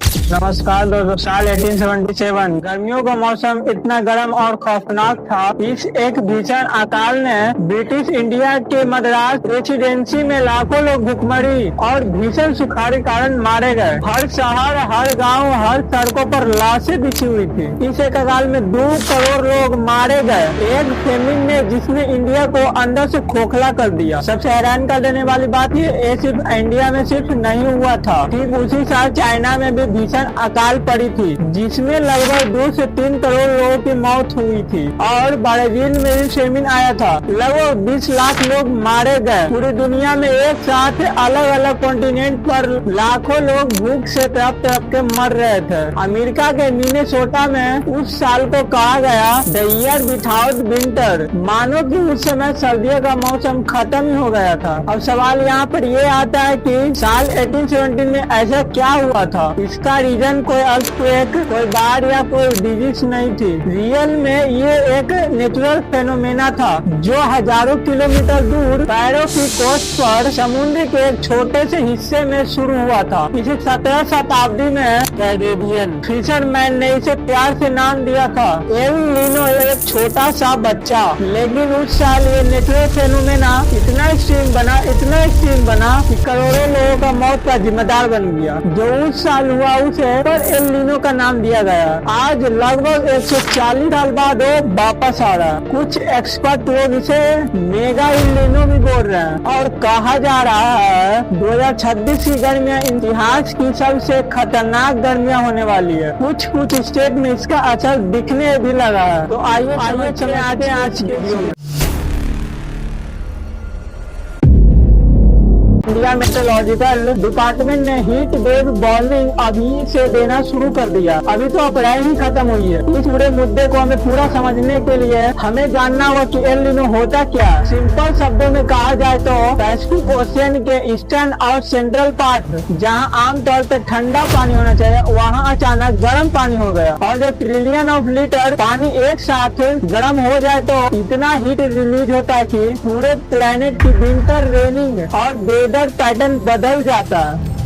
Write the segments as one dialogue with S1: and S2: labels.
S1: नमस्कार दोस्तों। साल 1877 गर्मियों का मौसम इतना गर्म और खौफनाक था। इस एक भीषण अकाल ने ब्रिटिश इंडिया के मद्रास प्रेसिडेंसी में लाखों लोग भुखमरी और भीषण सुखाड़ के कारण मारे गए। हर शहर, हर गांव, हर सड़कों पर लाशें बिछी हुई थी। इस एक अकाल में 2 करोड़ लोग मारे गए। एक फेमिन ने जिसने इंडिया को अंदर से खोखला कर दिया। सबसे हैरान कर देने वाली बात ये सिर्फ इंडिया में सिर्फ नहीं हुआ था, ठीक उसी साल चाइना में भी भीषण अकाल पड़ी थी, जिसमें लगभग 2 से 3 करोड़ लोगों की मौत हुई थी। और ब्राजील में भी फेमिन आया था, लगभग 20 लाख लोग मारे गए। पूरी दुनिया में एक साथ अलग अलग कॉन्टिनेंट पर लाखों लोग भूख से तड़प तड़प के मर रहे थे। अमेरिका के मिनेसोटा में उस साल को कहा गया द ईयर विदाउट विंटर, मानो कि उस समय सर्दियों का मौसम खत्म ही हो गया था। अब सवाल यहाँ पर ये आता है कि साल 1817 में ऐसा क्या हुआ था। इसका रीजन कोई अर्थक्वेक, कोई बाढ़ या कोई डिजीज नहीं थी। रियल में ये एक नेचुरल फेनोमेना था जो हजारों किलोमीटर दूर पैरों की कोस्ट पर समुद्र के एक छोटे से हिस्से में शुरू हुआ था। इसे 17वीं शताब्दी में कैरेबियन फिशरमैन ने इसे प्यार से नाम दिया था एल नीनो, एक छोटा सा बच्चा। लेकिन उस साल ये नेचुरल फेनोमेना इतना एक्सट्रीम बना कि करोड़ों लोगों का मौत का जिम्मेदार बन गया। जो उस साल हुआ उसे पर एल नीनो का नाम दिया गया। आज लगभग 140 साल बाद वो वापस आ रहा है। कुछ एक्सपर्ट लोग इसे मेगा एल नीनो भी बोल रहे हैं और कहा जा रहा है 2026 की गर्मियां इतिहास की सबसे खतरनाक गर्मियां होने वाली है। कुछ स्टेट में इसका असर दिखने भी लगा है। तो आइए चले आगे आज के वीडियो में। इंडिया मेट्रोलॉजिकल डिपार्टमेंट ने हीट वेव वार्निंग अभी से देना शुरू कर दिया। अभी तो अप्रैल ही खत्म हुई है। इस पूरे मुद्दे को हमें पूरा समझने के लिए हमें जानना होगा कि एल नीनो होता क्या। सिंपल शब्दों में कहा जाए तो पैसिफिक ओशियन के ईस्टर्न और सेंट्रल पार्ट, जहां आमतौर पर ठंडा पानी होना चाहिए, वहां अचानक गर्म पानी हो गया। और जब ट्रिलियन ऑफ लीटर पानी एक साथ गर्म हो जाए तो इतना हीट रिलीज होता है कि पूरे प्लेनेट की विंटर रेनिंग और वेदर पैटर्न बदल जाता है।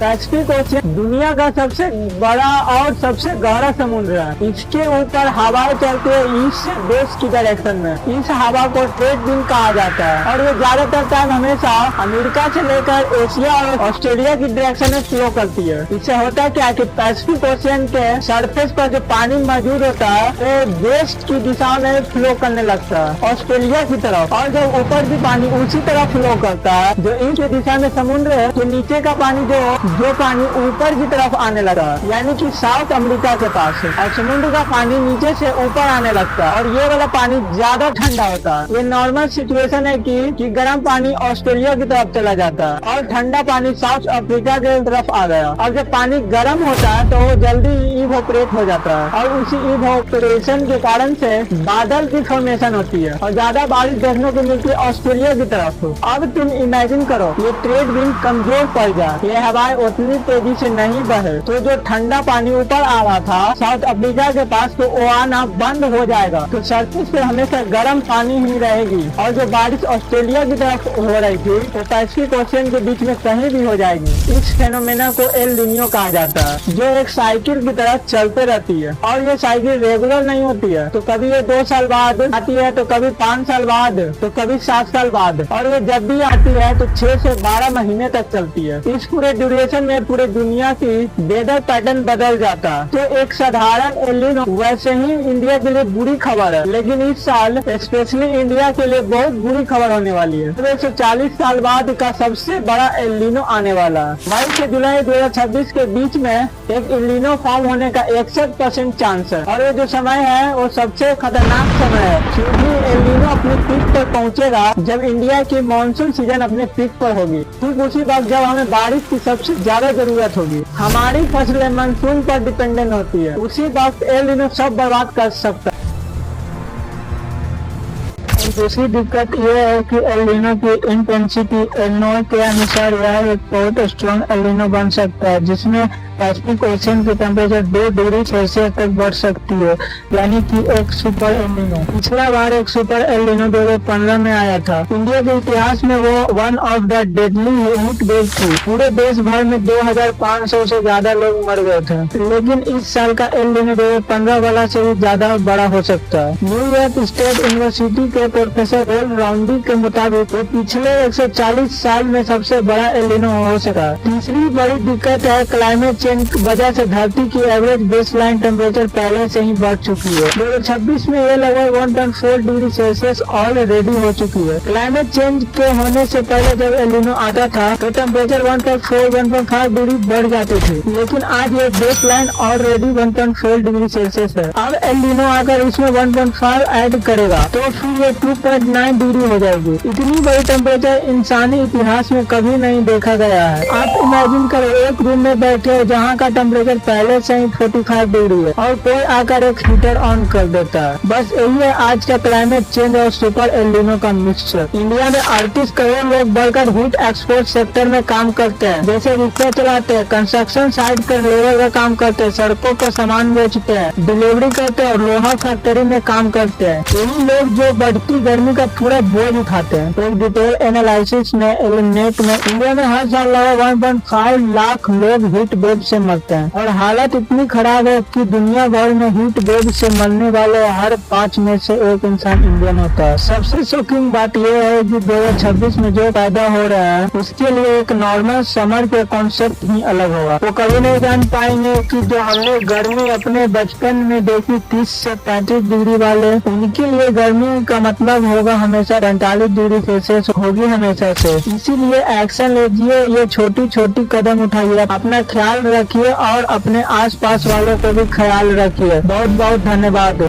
S1: पैसिफिक ओशियन दुनिया का सबसे बड़ा और सबसे गहरा समुद्र है। इसके ऊपर हवाएं चलती है ईस्ट से वेस्ट की डायरेक्शन में। इस हवा को ट्रेड विंड कहा जाता है और ये ज्यादातर टाइम हमेशा अमेरिका से लेकर एशिया और ऑस्ट्रेलिया की डायरेक्शन में फ्लो करती है। इससे होता क्या कि पैसिफिक ओशियन के सरफेस पर जो पानी मौजूद होता है वो वेस्ट की दिशा में फ्लो करने लगता है, ऑस्ट्रेलिया की तरफ। और जब ऊपर भी पानी उसी तरफ फ्लो करता है, जो ईस्ट की दिशा में समुद्र है, तो नीचे का पानी जो पानी ऊपर की तरफ आने लगा, यानी कि साउथ अमेरिका के पास है। और समुद्र का पानी नीचे से ऊपर आने लगता है और ये वाला पानी ज्यादा ठंडा होता है। ये नॉर्मल सिचुएशन है कि गर्म पानी ऑस्ट्रेलिया की तरफ चला जाता है और ठंडा पानी साउथ अफ्रीका की तरफ आ गया। और जब पानी गर्म होता है तो वो जल्दी इवोपरेट हो जाता है और उसी इवोपरेशन के कारण से बादल की फॉर्मेशन होती है और ज्यादा बारिश देखने को मिलती है ऑस्ट्रेलिया की तरफ। अब तुम इमेजिन करो ये ट्रेड विंड कमजोर पड़ जाए, ये हवाएं उतनी तेजी से नहीं बहे तो जो ठंडा पानी ऊपर आ रहा था साउथ अफ्रीका के पास, तो वो आना बंद हो जाएगा। तो सरफेस पे हमेशा गर्म पानी ही रहेगी और जो बारिश ऑस्ट्रेलिया की तरफ हो रही थी तो पैसिफिक ओशियन के बीच में कहीं भी हो जाएगी। इस फेनोमेना को एल नीनो कहा जाता है, जो एक साइकिल की तरह चलते रहती है। और ये साइकिल रेगुलर नहीं होती है, तो कभी ये 2 साल बाद आती है, तो कभी 5 साल बाद, तो कभी 7 साल बाद। और ये जब भी आती है तो 6 से 12 महीने तक चलती है। इस पूरे ड्यूरेशन में पूरे दुनिया की वेदर पैटर्न बदल जाता है। तो एक साधारण एल नीनो वैसे ही इंडिया के लिए बुरी खबर है, लेकिन इस साल स्पेशली इंडिया के लिए बहुत बुरी खबर होने वाली है। 140 साल बाद का सबसे बड़ा एल नीनो आने वाला है। मई से जुलाई 2026 के बीच में एक एल नीनो फॉर्म होने का 61% चांस है। और ये जो समय है वो सबसे खतरनाक समय है, क्योंकि एल नीनो अपने पीक पर पहुंचेगा जब इंडिया की मानसून सीजन अपने पीक पर होगी। ठीक उसी वक्त जब हमें बारिश की सबसे ज्यादा जरूरत होगी। हमारी फसलें मानसून पर डिपेंडेंट होती है, उसी वक्त एल नीनो सब बर्बाद कर सकता है। दूसरी दिक्कत यह है कि एल नीनो की इंटेंसिटी एल नो के अनुसार यह एक बहुत स्ट्रॉन्ग एल नीनो बन सकता है, जिसमें पैसिफिक ओशन की टेम्परेचर 2 डिग्री सेल्सियस तक बढ़ सकती है, यानी कि एक सुपर एलिनो। पिछला बार एक सुपर एलिनो 2015 में आया था। इंडिया के इतिहास में वो one of the deadly heat wave थी। पूरे देश भर में 2500 से ज्यादा लोग मर गए थे। लेकिन इस साल का एलिनो 2015 वाला से भी ज्यादा बड़ा हो सकता है। न्यूयॉर्क स्टेट यूनिवर्सिटी के प्रोफेसर रोल राउंडी के मुताबिक वो पिछले 140 साल में सबसे बड़ा एलिनो हो सका। तीसरी बड़ी दिक्कत है क्लाइमेट चेंज की वजह से धरती की एवरेज बेसलाइन टेम्परेचर पहले से ही बढ़ चुकी है। 2026 में ये लगभग 1.4 डिग्री सेल्सियस ऑलरेडी हो चुकी है। क्लाइमेट चेंज के होने से पहले जब एलिनो आता था तो टेम्परेचर 1.5 डिग्री बढ़ जाते थे, लेकिन आज ये बेसलाइन ऑलरेडी 1.4 डिग्री सेल्सियस है। अब एलिनो आकर इसमें 1.5 ऐड करेगा तो फिर ये 2.9 डिग्री हो जाएगी। इतनी बड़ी टेम्परेचर इंसानी इतिहास में कभी नहीं देखा गया है। आप इमेजिन करो, एक रूम में बैठे जहाँ का टेम्परेचर पहले से ही 45 डिग्री है और कोई आकर एक हीटर ऑन कर देता है। बस यही है आज का क्लाइमेट चेंज और सुपर एलिनो का मिक्सचर। इंडिया में 38 करोड़ लोग बढ़कर हीट एक्सपोर्ट सेक्टर में काम करते हैं, जैसे रिक्शा चलाते हैं, कंस्ट्रक्शन साइट पर लेबर का काम करते हैं, सड़कों पर सामान बेचते हैं, डिलीवरी करते हैं और लोहा फैक्ट्री में काम करते हैं। यही लोग जो बढ़ती गर्मी का पूरा बोझ उठाते हैं। एक डिटेल एनालिसिस ने नेट में इंडिया में हर साल लगभग 1.5 लाख लोग हीट वेव से मरते हैं और हालत इतनी खराब है कि दुनिया भर में हीट वेव से मरने वाले हर 5 में से एक इंसान इंडियन होता है। सबसे शॉकिंग बात यह है कि 2026 में जो पैदा हो रहा है उसके लिए एक नॉर्मल समर के कॉन्सेप्ट ही अलग होगा। वो कभी नहीं जान पाएंगे कि जो हमने गर्मी अपने बचपन में देखी 30 से 35 डिग्री वाले, उनके लिए गर्मी का मतलब होगा हमेशा 45 डिग्री सेल्सियस होगी हमेशा से। इसीलिए एक्शन लीजिए, ये छोटी छोटी कदम उठाइए, अपना ख्याल रखिए और अपने आसपास वालों को भी ख्याल रखिए। बहुत बहुत धन्यवाद।